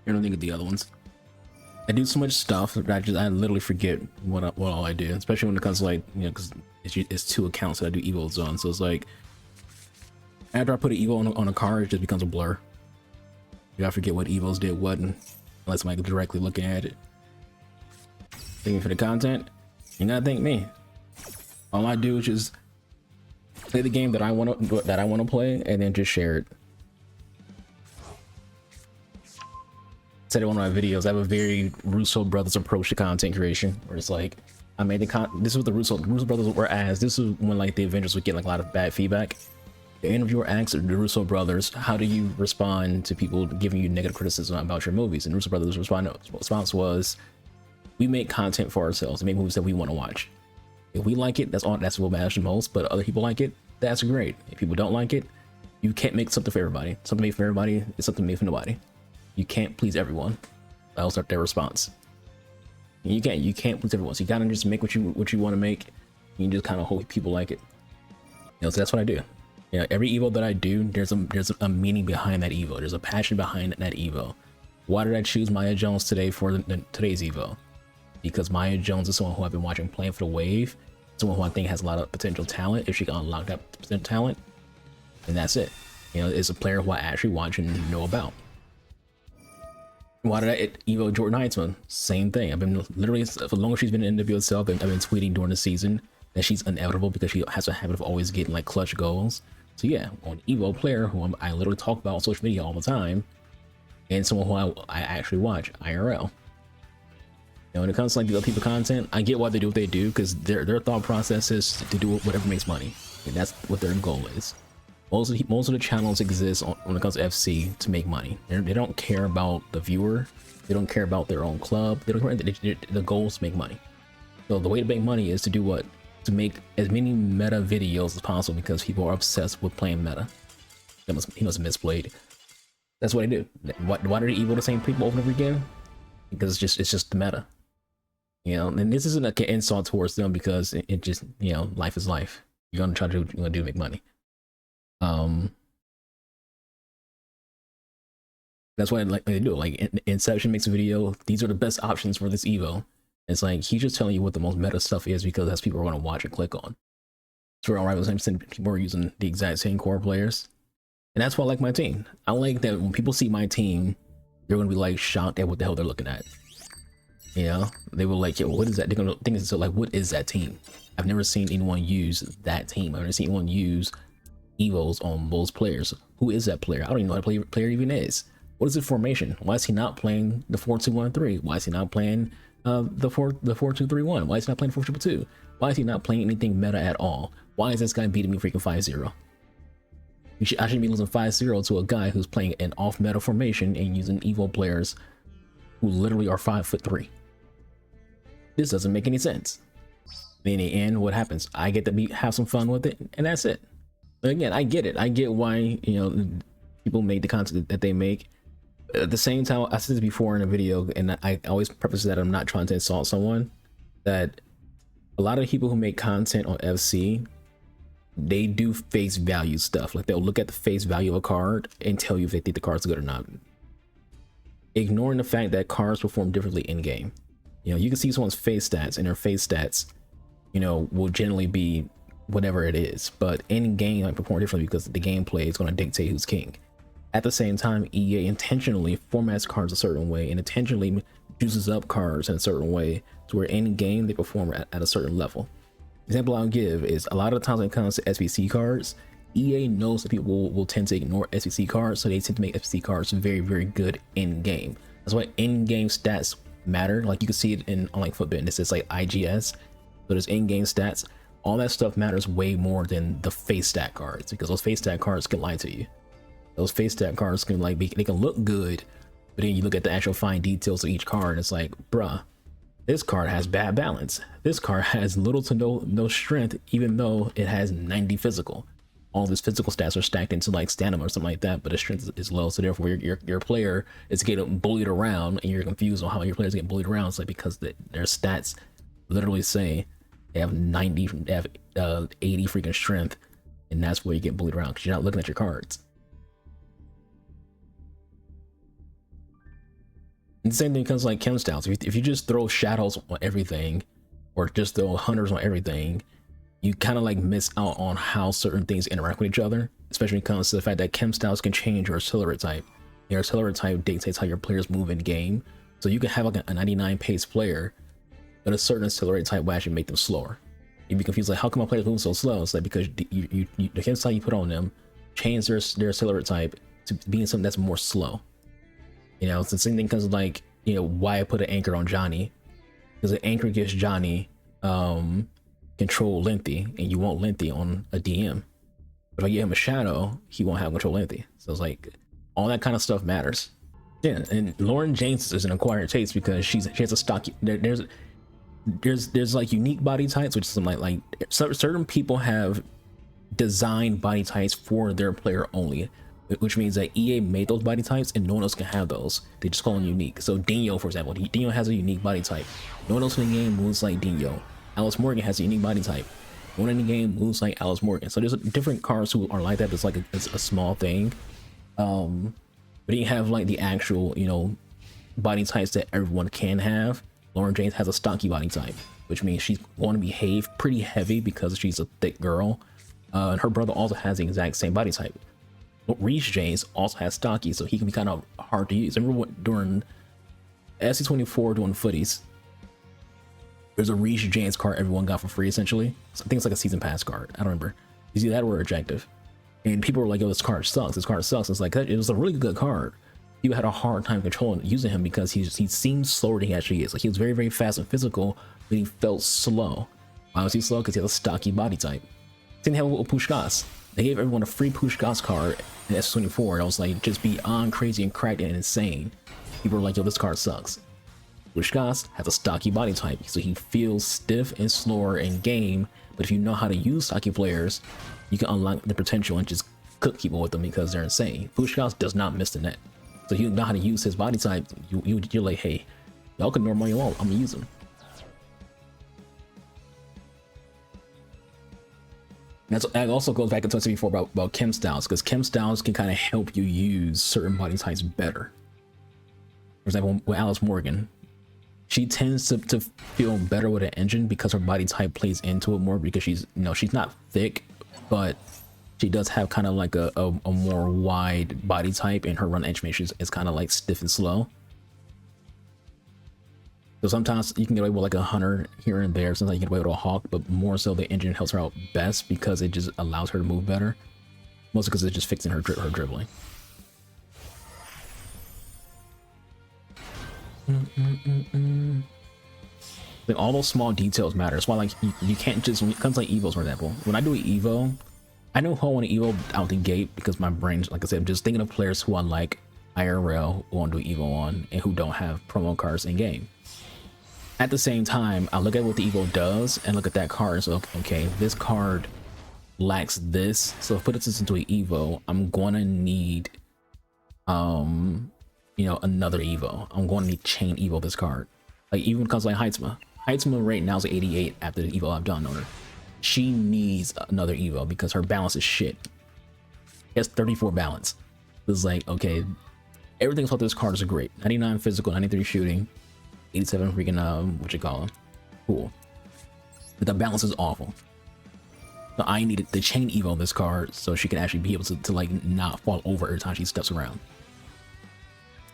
I don't think of the other ones. I do so much stuff that I literally forget what all I do, especially when it comes to, like, you know, because it's 2 accounts that I do EVOs on. So it's like after I put an EVO on a card, it just becomes a blur. You gotta forget what EVOs did what, unless I'm like directly looking at it. Thank you for the content. You gotta thank me. All I do is just play the game that I want to play, and then just share it. Said in one of my videos, I have a very Russo brothers approach to content creation, where it's like I made this is what the Russo brothers were asked. This is when like the Avengers would get like a lot of bad feedback. The interviewer asked the Russo brothers, how do you respond to people giving you negative criticism about your movies? And the Russo brothers' response was, we make content for ourselves. We make movies that we want to watch. If we like it, that's what matters the most. But other people like it, that's great. If people don't like it, you can't make something for everybody. Something made for everybody is something made for nobody. You can't please everyone. That'll start their response. You can't please everyone. So you gotta just make what you want to make. You just kind of hope people like it. You know, so that's what I do. You know, every Evo that I do, there's a meaning behind that Evo. There's a passion behind that Evo. Why did I choose Maya Jones today for today's Evo? Because Maya Jones is someone who I've been watching playing for the wave. Someone who I think has a lot of potential talent. If she can unlock that potential talent, and that's it. You know, it's a player who I actually watch and know about. Why did I Evo Jordan Heitzman? Same thing. I've been literally, for as long as she's been in NWO itself, I've been tweeting during the season that she's inevitable because she has a habit of always getting like clutch goals. So yeah, on Evo player who I literally talk about on social media all the time, and someone who I actually watch IRL. You know, when it comes to like the other people content, I get why they do what they do, because their thought process is to do whatever makes money, and that's what their goal is. Most of the channels exist when it comes to FC to make money. They don't care about the viewer. They don't care about their own club. They don't care. The goal is to make money. So the way to make money is to do what? To make as many meta videos as possible, because people are obsessed with playing meta. He must have misplayed. That's what I do. Why do they Evo the same people over and over again? Because it's just the meta. You know, and this isn't an insult towards them, because it just, you know, life is life. You're gonna try to do what you're gonna do to make money. That's why they do it. Like Inception makes a video. These are the best options for this Evo. It's like he's just telling you what the most meta stuff is, because that's people are going to watch and click on. So all right, with people are using the exact same core players, and that's why I like my team. I like that when people see my team, they're going to be like shocked at what the hell they're looking at. You know, they will like, yo, what is that? They're going to think, so like, what is that team? I've never seen anyone use that team. I've never seen anyone use Evos on those players. Who is that player? I don't even know what a player even is. What is the formation? Why is he not playing the 4-2-1-3? Why is he not playing the 4-2-3-1? Why is he not playing 4-2-2? Why is he not playing anything meta at all? Why is this guy beating me freaking 5-0? I shouldn't be losing 5-0 to a guy who's playing an off meta formation and using Evo players who literally are 5'3". This doesn't make any sense. In the end, what happens? I get to have some fun with it, and that's it. But again, I get it. I get why, you know, people make the content that they make. At the same time, I said this before in a video, and I always preface that I'm not trying to insult someone, that a lot of people who make content on FC, they do face value stuff. Like they'll look at the face value of a card and tell you if they think the card's good or not, ignoring the fact that cards perform differently in game. You know, you can see someone's face stats, and their face stats, you know, will generally be whatever it is, but in game I perform differently because the gameplay is going to dictate who's king. At the same time, EA intentionally formats cards a certain way and intentionally juices up cards in a certain way to where in game they perform at a certain level. Example I'll give is a lot of the times when it comes to SBC cards, EA knows that people will tend to ignore SBC cards, so they tend to make SBC cards very, very good in game. That's why in-game stats matter. Like you can see it in on like Footbin. It's like IGS, so there's in-game stats. All that stuff matters way more than the face stat cards, because those face stat cards can lie to you. Those face stat cards can like they can look good, but then you look at the actual fine details of each card, and it's like, bruh, this card has bad balance. This card has little to no strength, even though it has 90 physical. All of his physical stats are stacked into like stamina or something like that, but his strength is low. So therefore, your player is getting bullied around, and you're confused on how your players get bullied around. It's like because their stats literally say they have 90, they have 80 freaking strength, and that's where you get bullied around because you're not looking at your cards. And the same thing comes like chem styles. If you just throw shadows on everything, or just throw hunters on everything, you kind of like miss out on how certain things interact with each other, especially when it comes to the fact that chem styles can change your accelerate type. Your accelerate type dictates how your players move in game. So you can have like a 99 pace player, but a certain accelerate type will actually make them slower. You'd be confused, like, how come my players move so slow? It's like because the chem style you put on them change their accelerate type to being something that's more slow. You know, it's the same thing because like, you know, why I put an anchor on Johnny, because an anchor gives Johnny control lengthy, and you want lengthy on a DM. But if I give him a shadow, he won't have control lengthy. So it's like all that kind of stuff matters. Yeah, and Lauren James is an acquired taste because she has a stock. There's like unique body types, which is like certain people have designed body types for their player only, which means that EA made those body types and no one else can have those. They just call them unique. So Dino, for example, Dino has a unique body type. No one else in the game moves like Dino. Alice Morgan has a unique body type. No one in the game moves like Alice Morgan. So there's different cards who are like that. It's like it's a small thing. But you have like the actual, you know, body types that everyone can have. Lauren James has a stocky body type, which means she's going to behave pretty heavy because she's a thick girl. And her brother also has the exact same body type. But Reese James also has stocky, so he can be kind of hard to use. Remember what during SC24 doing footies, there's a Reese James card everyone got for free essentially. So I think it's like a season pass card. I don't remember. Is either that or objective. And people were like, yo, this card sucks. This card sucks. It's like, it was a really good card. People had a hard time controlling using him because he seemed slower than he actually is. Like he was very, very fast and physical, but he felt slow. Why was he slow? Because he had a stocky body type. Same thing with Pushkas. They gave everyone a free Pushkas card in S24. That was like just beyond crazy and cracked and insane. People were like, yo, this card sucks. Pushkas has a stocky body type, so he feels stiff and slower in game. But if you know how to use stocky players, you can unlock the potential and just cook people with them because they're insane. Pushkas does not miss the net. So you know how to use his body type. You're like, hey, y'all can normal you all. I'm gonna use him. That also goes back into what I said before about chem styles, because chem styles can kind of help you use certain body types better. For example, with Alice Morgan, she tends to feel better with an engine because her body type plays into it more, because she's, you know, she's not thick, but she does have kind of like a more wide body type, and her run animation is kind of like stiff and slow. So sometimes you can get away with like a hunter here and there, sometimes you can get away with a hawk, but more so the engine helps her out best because it just allows her to move better. Mostly because it's just fixing her dribbling. Like all those small details matter. That's why like you can't just, when it comes to like EVOs, for example, when I do an EVO, I know who I want to EVO out the gate because my brain, like I said, I'm just thinking of players who I like IRL, who I want to do EVO on, and who don't have promo cards in game. At the same time, I look at what the EVO does and look at that card and say, okay, this card lacks this. So if I put this into an EVO, I'm gonna need, you know, another EVO. I'm going to need chain EVO this card. Like even when it comes to like Heitzma. Heitzma right now is 88 after the EVO I've done on her. She needs another EVO because her balance is shit. She has 34 balance. It's like, okay, everything about this card is great. 99 physical, 93 shooting, 87 freaking, what you call them? Cool. But the balance is awful. So I needed the chain EVO this card so she can actually be able to like not fall over every time she steps around.